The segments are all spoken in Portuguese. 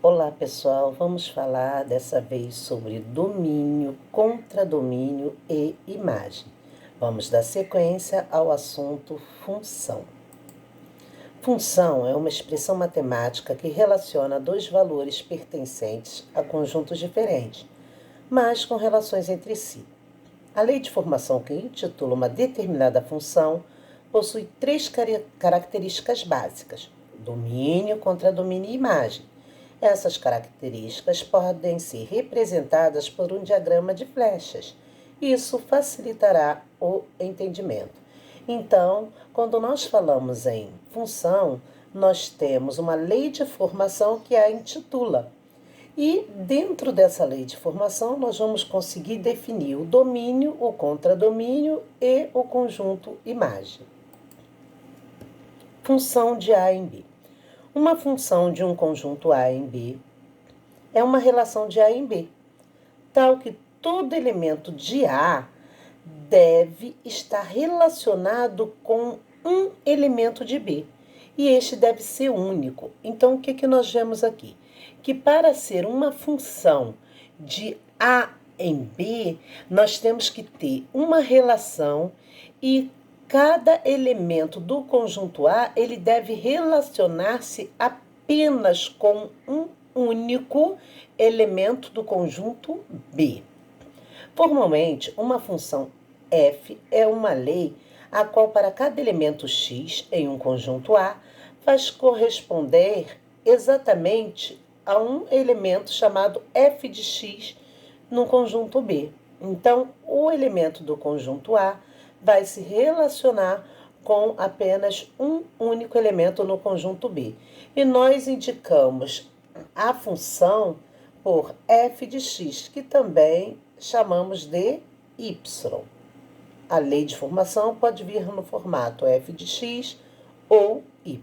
Olá pessoal, vamos falar dessa vez sobre domínio, contradomínio e imagem. Vamos dar sequência ao assunto função. Função é uma expressão matemática que relaciona dois valores pertencentes a conjuntos diferentes, mas com relações entre si. A lei de formação que intitula uma determinada função possui três características básicas: domínio, contradomínio e imagem. Essas características podem ser representadas por um diagrama de flechas. Isso facilitará o entendimento. Então, quando nós falamos em função, nós temos uma lei de formação que a intitula. E dentro dessa lei de formação, nós vamos conseguir definir o domínio, o contradomínio e o conjunto imagem. Função de A em B. Uma função de um conjunto A em B é uma relação de A em B, tal que todo elemento de A deve estar relacionado com um elemento de B. E este deve ser único. Então, o que nós vemos aqui? Que para ser uma função de A em B, nós temos que ter uma relação e cada elemento do conjunto A, ele deve relacionar-se apenas com um único elemento do conjunto B. Formalmente, uma função f é uma lei a qual para cada elemento x em um conjunto A faz corresponder exatamente a um elemento chamado f de x no conjunto B. Então, o elemento do conjunto A vai se relacionar com apenas um único elemento no conjunto B. E nós indicamos a função por f de x, que também chamamos de y. A lei de formação pode vir no formato f de x ou y.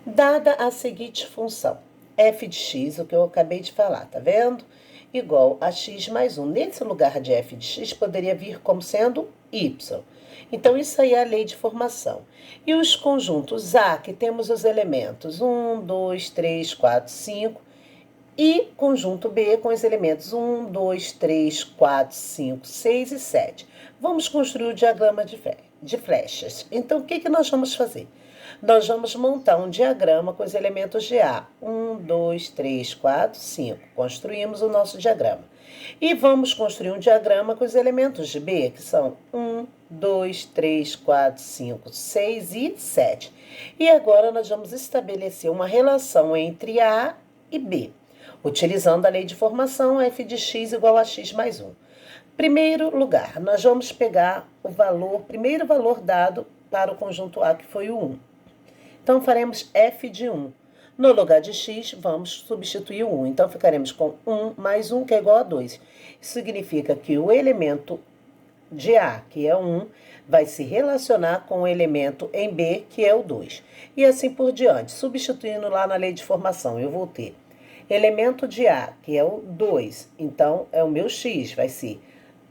Dada a seguinte função, f de x, o que eu acabei de falar, tá vendo? Igual a x mais 1. Nesse lugar de f de x, poderia vir como sendo y. Então, isso aí é a lei de formação. E os conjuntos A, que temos os elementos 1, 2, 3, 4, 5, e conjunto B com os elementos 1, 2, 3, 4, 5, 6 e 7. Vamos construir o diagrama de flechas. Então, o que nós vamos fazer? Nós vamos montar um diagrama com os elementos de A. 1, 2, 3, 4, 5. Construímos o nosso diagrama. E vamos construir um diagrama com os elementos de B, que são 1, 2, 3, 4, 5, 6 e 7. E agora nós vamos estabelecer uma relação entre A e B, utilizando a lei de formação f de x igual a x mais 1. Primeiro lugar, nós vamos pegar o primeiro valor dado para o conjunto A, que foi o 1. Então, faremos f de 1. No lugar de x, vamos substituir o 1. Então, ficaremos com 1 mais 1, que é igual a 2. Isso significa que o elemento de A, que é 1, vai se relacionar com o elemento em B, que é o 2. E assim por diante. Substituindo lá na lei de formação, eu vou ter elemento de A, que é o 2. Então, é o meu x, vai ser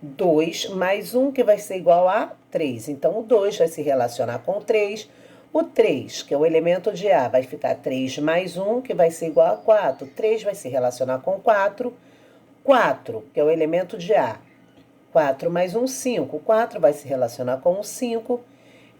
2 mais 1, que vai ser igual a 3. Então, o 2 vai se relacionar com o 3. O 3, que é o elemento de A, vai ficar 3 mais 1, que vai ser igual a 4. 3 vai se relacionar com 4. 4, que é o elemento de A. 4 mais 1, 5. 4 vai se relacionar com o 5.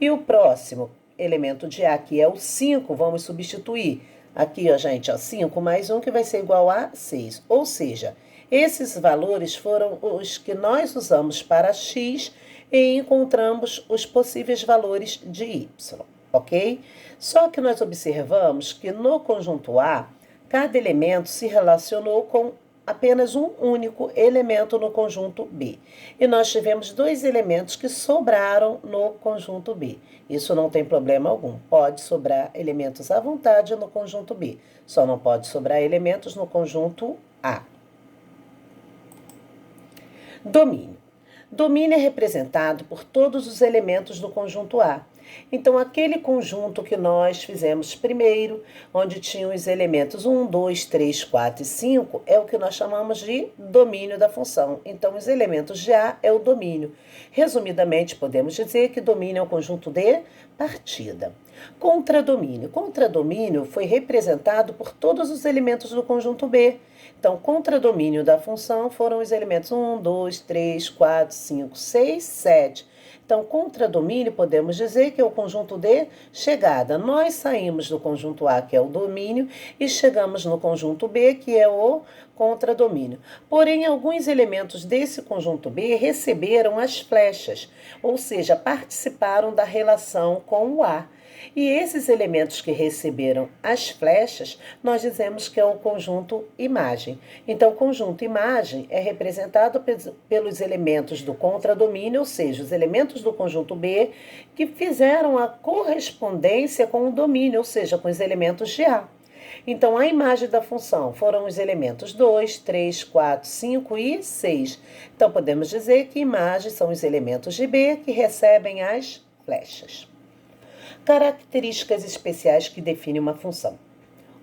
E o próximo elemento de A, que é o 5, vamos substituir. Aqui, ó, gente, ó, 5 mais 1, que vai ser igual a 6. Ou seja, esses valores foram os que nós usamos para x e encontramos os possíveis valores de y, ok? Só que nós observamos que no conjunto A, cada elemento se relacionou com apenas um único elemento no conjunto B. E nós tivemos dois elementos que sobraram no conjunto B. Isso não tem problema algum. Pode sobrar elementos à vontade no conjunto B. Só não pode sobrar elementos no conjunto A. Domínio. Domínio é representado por todos os elementos do conjunto A. Então, aquele conjunto que nós fizemos primeiro, onde tinham os elementos 1, 2, 3, 4 e 5, é o que nós chamamos de domínio da função. Então, os elementos de A é o domínio. Resumidamente, podemos dizer que domínio é um conjunto de partida. Contradomínio. Contradomínio foi representado por todos os elementos do conjunto B. Então, contradomínio da função foram os elementos 1, 2, 3, 4, 5, 6, 7. Então, contradomínio, podemos dizer que é o conjunto de chegada. Nós saímos do conjunto A, que é o domínio, e chegamos no conjunto B, que é o contradomínio. Porém, alguns elementos desse conjunto B receberam as flechas, ou seja, participaram da relação com o A. E esses elementos que receberam as flechas, nós dizemos que é o conjunto imagem. Então, o conjunto imagem é representado pelos elementos do contradomínio, ou seja, os elementos do conjunto B, que fizeram a correspondência com o domínio, ou seja, com os elementos de A. Então, a imagem da função foram os elementos 2, 3, 4, 5 e 6. Então, podemos dizer que imagem são os elementos de B que recebem as flechas. Características especiais que definem uma função.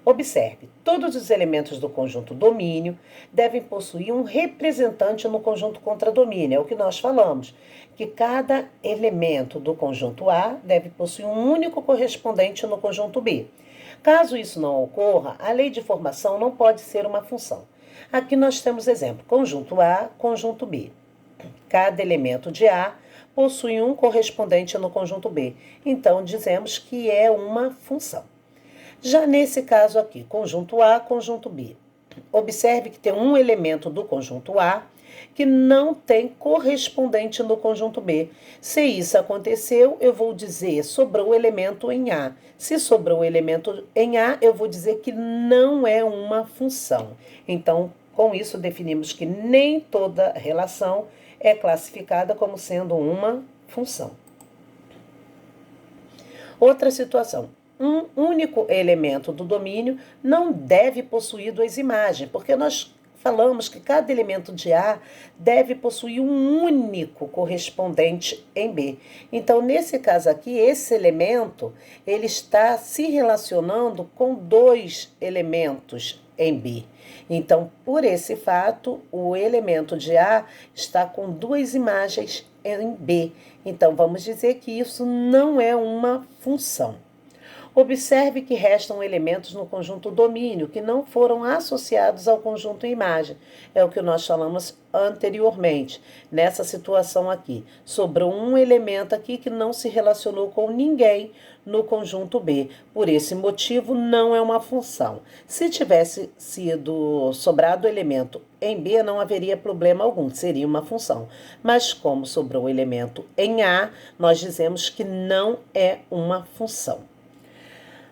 Observe, todos os elementos do conjunto domínio devem possuir um representante no conjunto contradomínio. É o que nós falamos, que cada elemento do conjunto A deve possuir um único correspondente no conjunto B. Caso isso não ocorra, a lei de formação não pode ser uma função. Aqui nós temos exemplo, conjunto A, conjunto B. Cada elemento de A possui um correspondente no conjunto B. Então, dizemos que é uma função. Já nesse caso aqui, conjunto A, conjunto B. Observe que tem um elemento do conjunto A que não tem correspondente no conjunto B. Se isso aconteceu, eu vou dizer sobrou elemento em A. Se sobrou elemento em A, eu vou dizer que não é uma função. Então, com isso, definimos que nem toda relação é classificada como sendo uma função. Outra situação. Um único elemento do domínio não deve possuir duas imagens, porque nós falamos que cada elemento de A deve possuir um único correspondente em B. Então, nesse caso aqui, esse elemento, ele está se relacionando com dois elementos em B. Então, por esse fato, o elemento de A está com duas imagens em B. Então, vamos dizer que isso não é uma função. Observe que restam elementos no conjunto domínio que não foram associados ao conjunto imagem. É o que nós falamos anteriormente. Nessa situação aqui, sobrou um elemento aqui que não se relacionou com ninguém no conjunto B. Por esse motivo, não é uma função. Se tivesse sido sobrado o elemento em B, não haveria problema algum, seria uma função. Mas como sobrou o elemento em A, nós dizemos que não é uma função.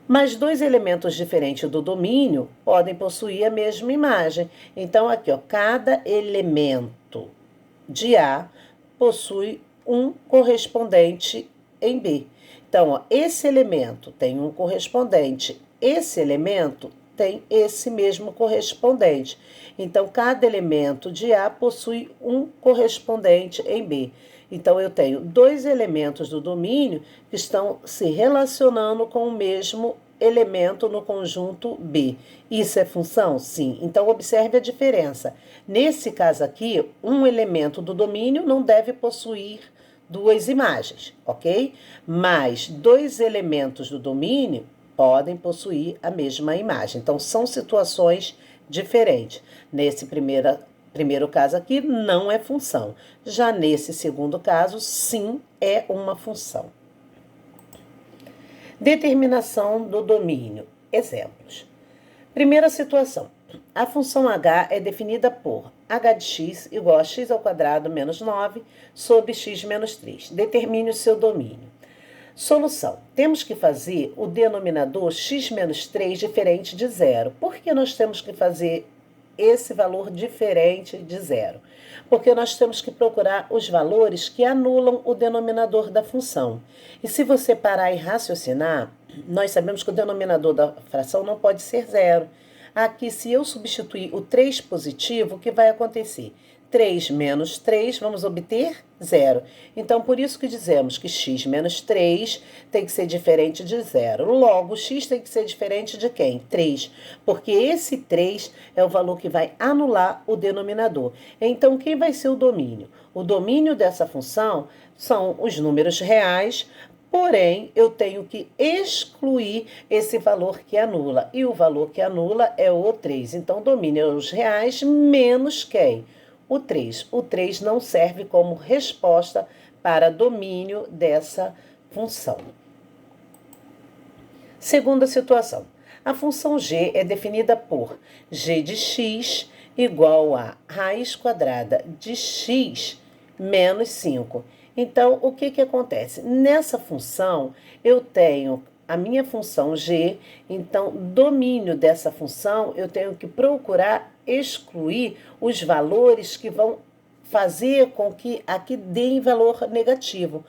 Mas dois elementos diferentes do domínio podem possuir a mesma imagem. Então, aqui, ó, cada elemento de A possui um correspondente em B. Então, ó, esse elemento tem um correspondente, esse elemento tem esse mesmo correspondente. Então, cada elemento de A possui um correspondente em B. Então, eu tenho dois elementos do domínio que estão se relacionando com o mesmo elemento no conjunto B. Isso é função? Sim. Então, observe a diferença. Nesse caso aqui, um elemento do domínio não deve possuir duas imagens, ok? Mas dois elementos do domínio podem possuir a mesma imagem. Então, são situações diferentes. Nesse primeiro caso aqui, não é função. Já nesse segundo caso, sim, é uma função. Determinação do domínio. Exemplos. Primeira situação. A função h é definida por h de x igual a x ao quadrado menos 9 sobre x menos 3. Determine o seu domínio. Solução. Temos que fazer o denominador x menos 3 diferente de zero. Por que nós temos que fazer esse valor diferente de zero? Porque nós temos que procurar os valores que anulam o denominador da função. E se você parar e raciocinar, nós sabemos que o denominador da fração não pode ser zero. Aqui, se eu substituir o 3 positivo, o que vai acontecer? 3 menos 3, vamos obter zero. Então, por isso que dizemos que x menos 3 tem que ser diferente de zero. Logo, x tem que ser diferente de quem? 3. Porque esse 3 é o valor que vai anular o denominador. Então, quem vai ser o domínio? O domínio dessa função são os números reais, porém, eu tenho que excluir esse valor que anula. E o valor que anula é o 3. Então, domínio é os reais menos quem? O 3. O 3 não serve como resposta para domínio dessa função. Segunda situação. A função g é definida por g de x igual a raiz quadrada de x menos 5. Então, o que acontece? Nessa função, eu tenho a minha função g, então, domínio dessa função, eu tenho que procurar excluir os valores que vão fazer com que aqui dê valor negativo.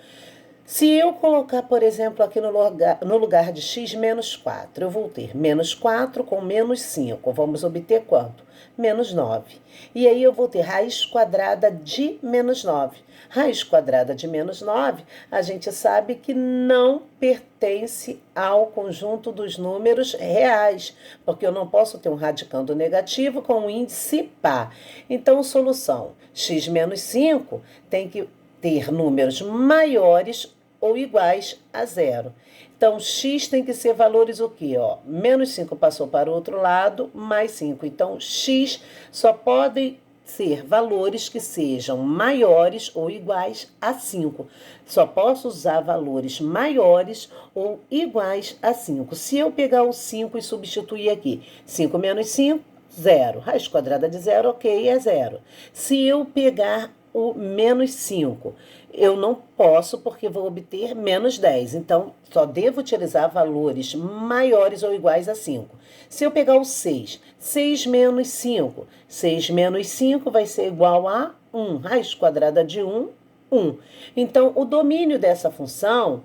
Se eu colocar, por exemplo, aqui no lugar de x menos 4, eu vou ter menos 4 com menos 5. Vamos obter quanto? Menos 9. E aí eu vou ter raiz quadrada de menos 9. Raiz quadrada de menos 9, a gente sabe que não pertence ao conjunto dos números reais, porque eu não posso ter um radicando negativo com um índice par. Então, solução x menos 5 tem que ter números maiores ou iguais a zero. Então, x tem que ser valores o quê? Ó, menos 5 passou para o outro lado, mais 5. Então, x só podem ser valores que sejam maiores ou iguais a 5. Só posso usar valores maiores ou iguais a 5. Se eu pegar o 5 e substituir aqui, 5 menos 5, zero. Raiz quadrada de zero, ok, é zero. Se eu pegar o menos 5, eu não posso porque vou obter menos 10. Então, só devo utilizar valores maiores ou iguais a 5. Se eu pegar o 6, 6 menos 5. 6 menos 5 vai ser igual a 1. Raiz quadrada de 1, 1. Então, o domínio dessa função,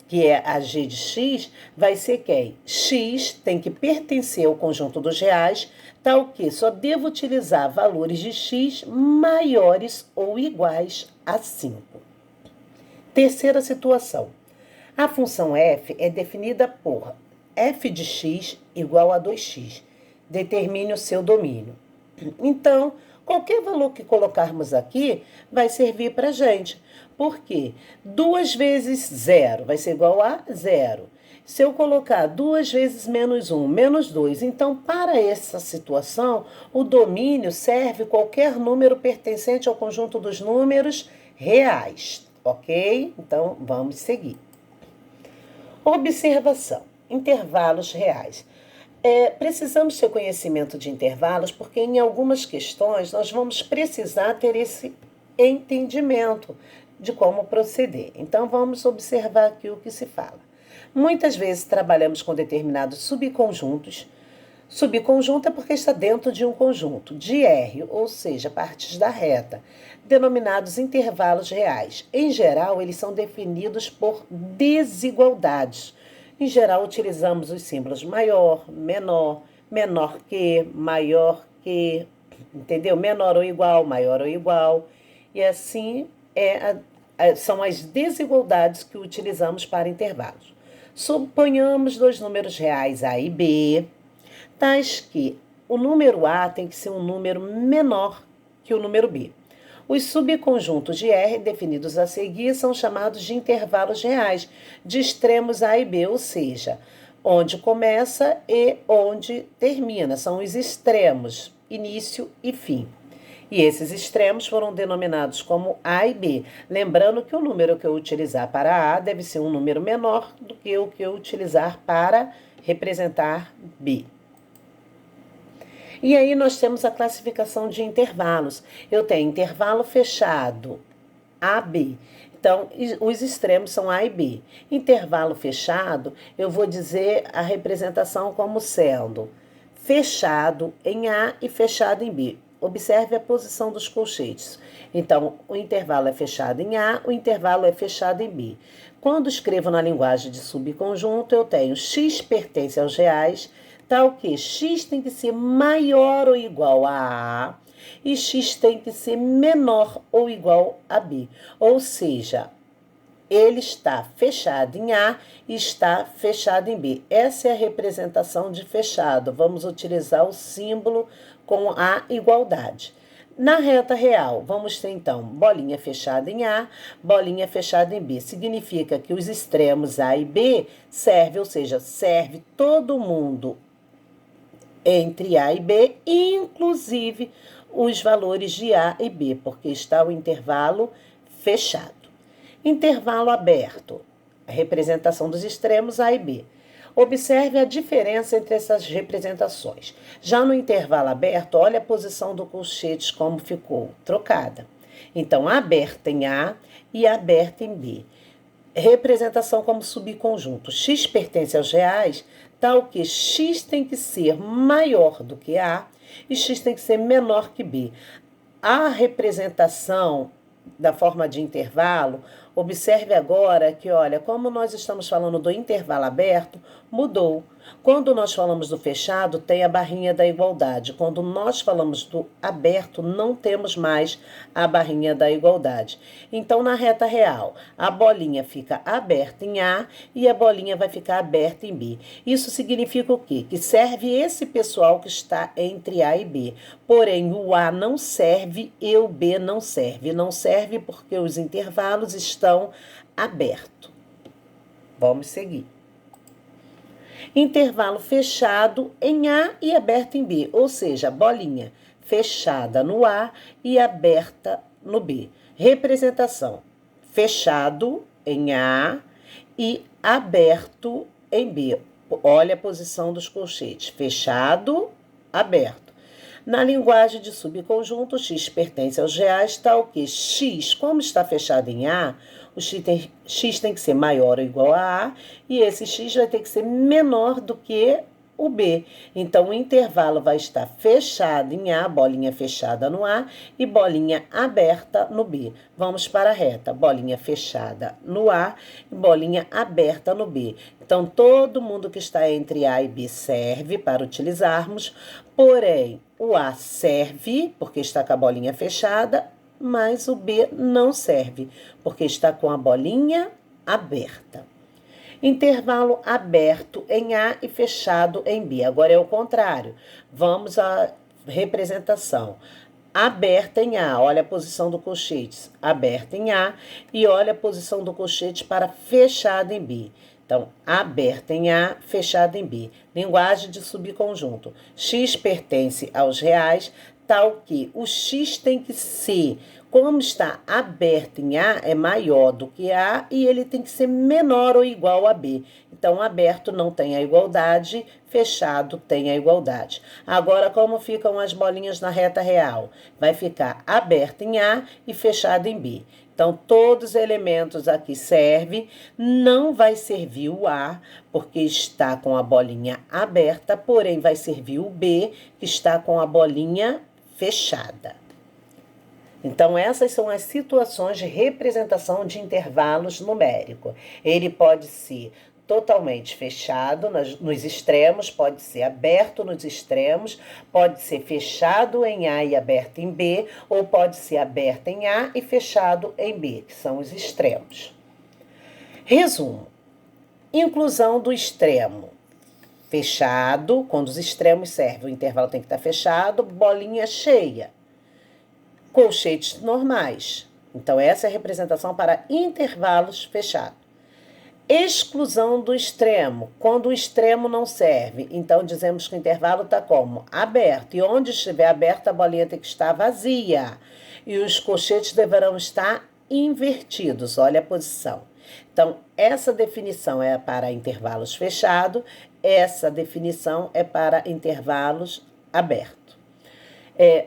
que é a g de x, vai ser quem? X tem que pertencer ao conjunto dos reais, tal que só devo utilizar valores de x maiores ou iguais a 5. Terceira situação. A função f é definida por f de x igual a 2x. Determine o seu domínio. Então, qualquer valor que colocarmos aqui vai servir para a gente. Por quê? 2 vezes 0 vai ser igual a 0. Se eu colocar 2 vezes menos 1, menos 2, então, para essa situação, o domínio serve qualquer número pertencente ao conjunto dos números reais, ok? Então, vamos seguir. Observação. Intervalos reais. Precisamos ter conhecimento de intervalos porque em algumas questões nós vamos precisar ter esse entendimento de como proceder. Então, vamos observar aqui o que se fala. Muitas vezes trabalhamos com determinados subconjuntos. Subconjunto é porque está dentro de um conjunto de R, ou seja, partes da reta, denominados intervalos reais. Em geral, eles são definidos por desigualdades. Em geral, utilizamos os símbolos maior, menor, menor que, maior que, entendeu? Menor ou igual, maior ou igual. E assim são as desigualdades que utilizamos para intervalos. Suponhamos dois números reais A e B, tais que o número A tem que ser um número menor que o número B. Os subconjuntos de R definidos a seguir são chamados de intervalos reais, de extremos A e B, ou seja, onde começa e onde termina. São os extremos, início e fim. E esses extremos foram denominados como A e B. Lembrando que o número que eu utilizar para A deve ser um número menor do que o que eu utilizar para representar B. E aí nós temos a classificação de intervalos. Eu tenho intervalo fechado, AB. Então, os extremos são A e B. Intervalo fechado, eu vou dizer a representação como sendo fechado em A e fechado em B. Observe a posição dos colchetes. Então, o intervalo é fechado em A, o intervalo é fechado em B. Quando escrevo na linguagem de subconjunto, eu tenho x pertence aos reais, tal que x tem que ser maior ou igual a e x tem que ser menor ou igual a b. Ou seja, ele está fechado em A e está fechado em B. Essa é a representação de fechado. Vamos utilizar o símbolo com a igualdade. Na reta real, vamos ter então bolinha fechada em A, bolinha fechada em B. Significa que os extremos A e B servem, ou seja, serve todo mundo entre A e B, inclusive os valores de A e B, porque está o intervalo fechado. Intervalo aberto, a representação dos extremos A e B. Observe a diferença entre essas representações. Já no intervalo aberto, olha a posição do colchete como ficou, trocada. Então, aberta em A e aberta em B. Representação como subconjunto. X pertence aos reais, tal que X tem que ser maior do que A e X tem que ser menor que B. A representação da forma de intervalo, observe agora que, olha, como nós estamos falando do intervalo aberto, mudou. Quando nós falamos do fechado, tem a barrinha da igualdade. Quando nós falamos do aberto, não temos mais a barrinha da igualdade. Então, na reta real, a bolinha fica aberta em A e a bolinha vai ficar aberta em B. Isso significa o quê? Que serve esse pessoal que está entre A e B. Porém, o A não serve e o B não serve. Não serve porque os intervalos estão abertos. Vamos seguir. Intervalo fechado em A e aberto em B, ou seja, bolinha fechada no A e aberta no B. Representação: fechado em A e aberto em B. Olha a posição dos colchetes: fechado, aberto. Na linguagem de subconjunto, x pertence aos reais, tal que x, como está fechado em A, o x tem que ser maior ou igual a A, e esse x vai ter que ser menor do que o B. Então, o intervalo vai estar fechado em A, bolinha fechada no A, e bolinha aberta no B. Vamos para a reta. Bolinha fechada no A e bolinha aberta no B. Então, todo mundo que está entre A e B serve para utilizarmos, porém, o A serve, porque está com a bolinha fechada, mas o B não serve, porque está com a bolinha aberta. Intervalo aberto em A e fechado em B. Agora é o contrário. Vamos à representação. Aberta em A, olha a posição do colchete. Aberta em A e olha a posição do colchete para fechado em B. Então, aberta em A, fechada em B. Linguagem de subconjunto. X pertence aos reais, tal que o X tem que ser, como está aberto em A, é maior do que A e ele tem que ser menor ou igual a B. Então, aberto não tem a igualdade, fechado tem a igualdade. Agora, como ficam as bolinhas na reta real? Vai ficar aberto em A e fechado em B. Então, todos os elementos aqui servem, não vai servir o A, porque está com a bolinha aberta, porém vai servir o B, que está com a bolinha fechada. Então, essas são as situações de representação de intervalos numéricos. Ele pode ser totalmente fechado nos extremos, pode ser aberto nos extremos, pode ser fechado em A e aberto em B, ou pode ser aberto em A e fechado em B, que são os extremos. Resumo: inclusão do extremo fechado, quando os extremos servem, o intervalo tem que estar fechado, bolinha cheia. Colchetes normais. Então, essa é a representação para intervalos fechados. Exclusão do extremo, quando o extremo não serve. Então, dizemos que o intervalo está como? Aberto. E onde estiver aberto, a bolinha tem que estar vazia. E os colchetes deverão estar invertidos. Olha a posição. Então, essa definição é para intervalos fechados, essa definição é para intervalos abertos.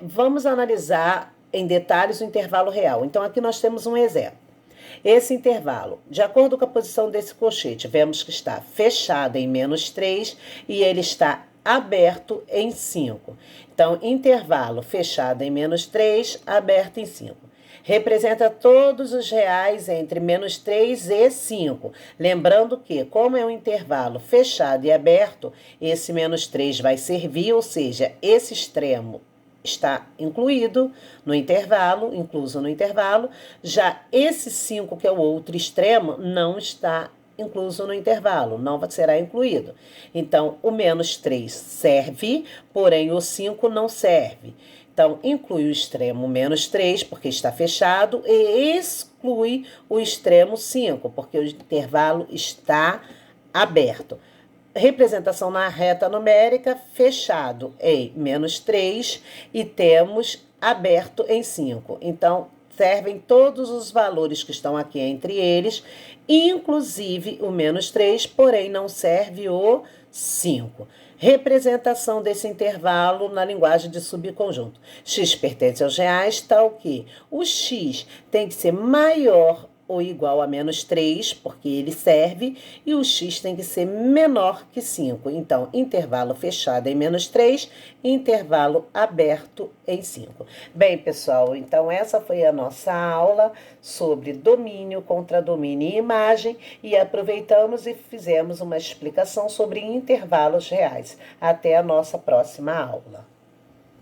Vamos analisar em detalhes o intervalo real. Então, aqui nós temos um exemplo. Esse intervalo, de acordo com a posição desse colchete, vemos que está fechado em -3 e ele está aberto em 5. Então, intervalo fechado em -3, aberto em 5. Representa todos os reais entre -3 e 5. Lembrando que, como é um intervalo fechado e aberto, esse -3 vai servir, ou seja, esse extremo está incluído no intervalo, incluso no intervalo. Já esse 5, que é o outro extremo, não está incluso no intervalo, não será incluído. Então, o menos 3 serve, porém o 5 não serve. Então, inclui o extremo menos 3, porque está fechado, e exclui o extremo 5, porque o intervalo está aberto. Representação na reta numérica, fechado em menos 3 e temos aberto em 5. Então, servem todos os valores que estão aqui entre eles, inclusive o menos 3, porém não serve o 5. Representação desse intervalo na linguagem de subconjunto. X pertence aos reais, tal que o x tem que ser maior ou igual a menos 3, porque ele serve, e o x tem que ser menor que 5. Então, intervalo fechado em menos 3, intervalo aberto em 5. Bem, pessoal, então essa foi a nossa aula sobre domínio, contradomínio e imagem, e aproveitamos e fizemos uma explicação sobre intervalos reais. Até a nossa próxima aula.